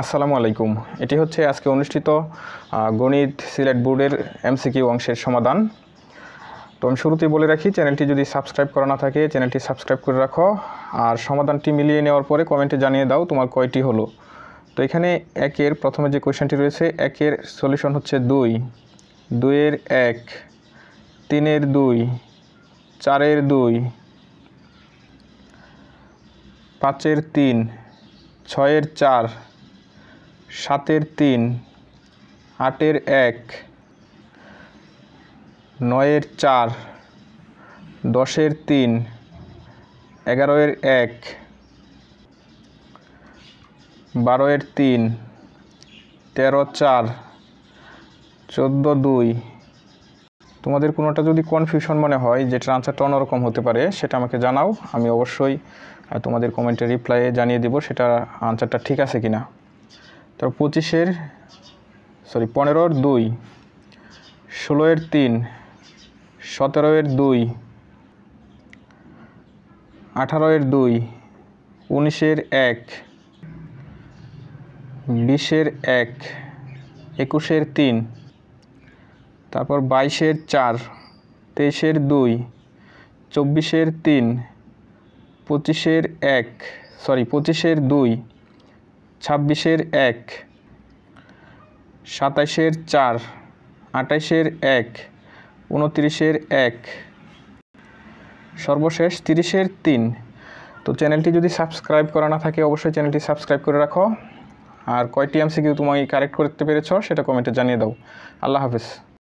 আসসালামু আলাইকুম। এটি হচ্ছে আজকে অনুষ্ঠিত গণিত সিলেট বোর্ডের এমসিকিউ অংশের সমাধান। তো আমি শুরুতেই বলে রাখি, চ্যানেলটি যদি সাবস্ক্রাইব করা না থাকে চ্যানেলটি সাবস্ক্রাইব করে রাখো, আর সমাধানটি মিলিয়ে নেওয়ার পরে কমেন্টে জানিয়ে দাও তোমার কয়টি হলো। তো এখানে একের প্রথমে যে কোয়েশ্চেনটি রয়েছে, একের সলিউশন হচ্ছে 2, 2-এর 1, 3-এর 2, 4-এর 2, 5-এর 3, 6-এর 4, 7-এর 3, 8-এর 1, 9-এর 4, 10-এর 3, 11-এর 1, 12-এর 3, 13-4, 14-2। তোমাদের কোনোটা যদি কনফিউশন মনে হয়, যেটার আনসারটা অন্যরকম হতে পারে, সেটা আমাকে জানাও। আমি অবশ্যই তোমাদের কমেন্টে রিপ্লাইয়ে জানিয়ে দিব সেটা আনসারটা ঠিক আছে কিনা। তো 15-এর 2, 16-এর 3, 17-এর 2, 18-এর 2, 19-এর 1, 20-এর 1, 21-এর 3, তারপর 22-এর 4, 23-এর 2, 24-এর 3, 25-এর 2, 26-এর 1, 27-এর 4, 28-এর 1, 29-এর 1, সর্বশেষ 30-এর 3। তো চ্যানেলটি যদি সাবস্ক্রাইব করা না থাকে অবশ্যই চ্যানেলটি সাবস্ক্রাইব করে রাখো, আর কয়টি এমসিকিউ তুমি কারেক্ট করতে পেরেছো সেটা কমেন্টে জানিয়ে দাও। আল্লাহ হাফেজ।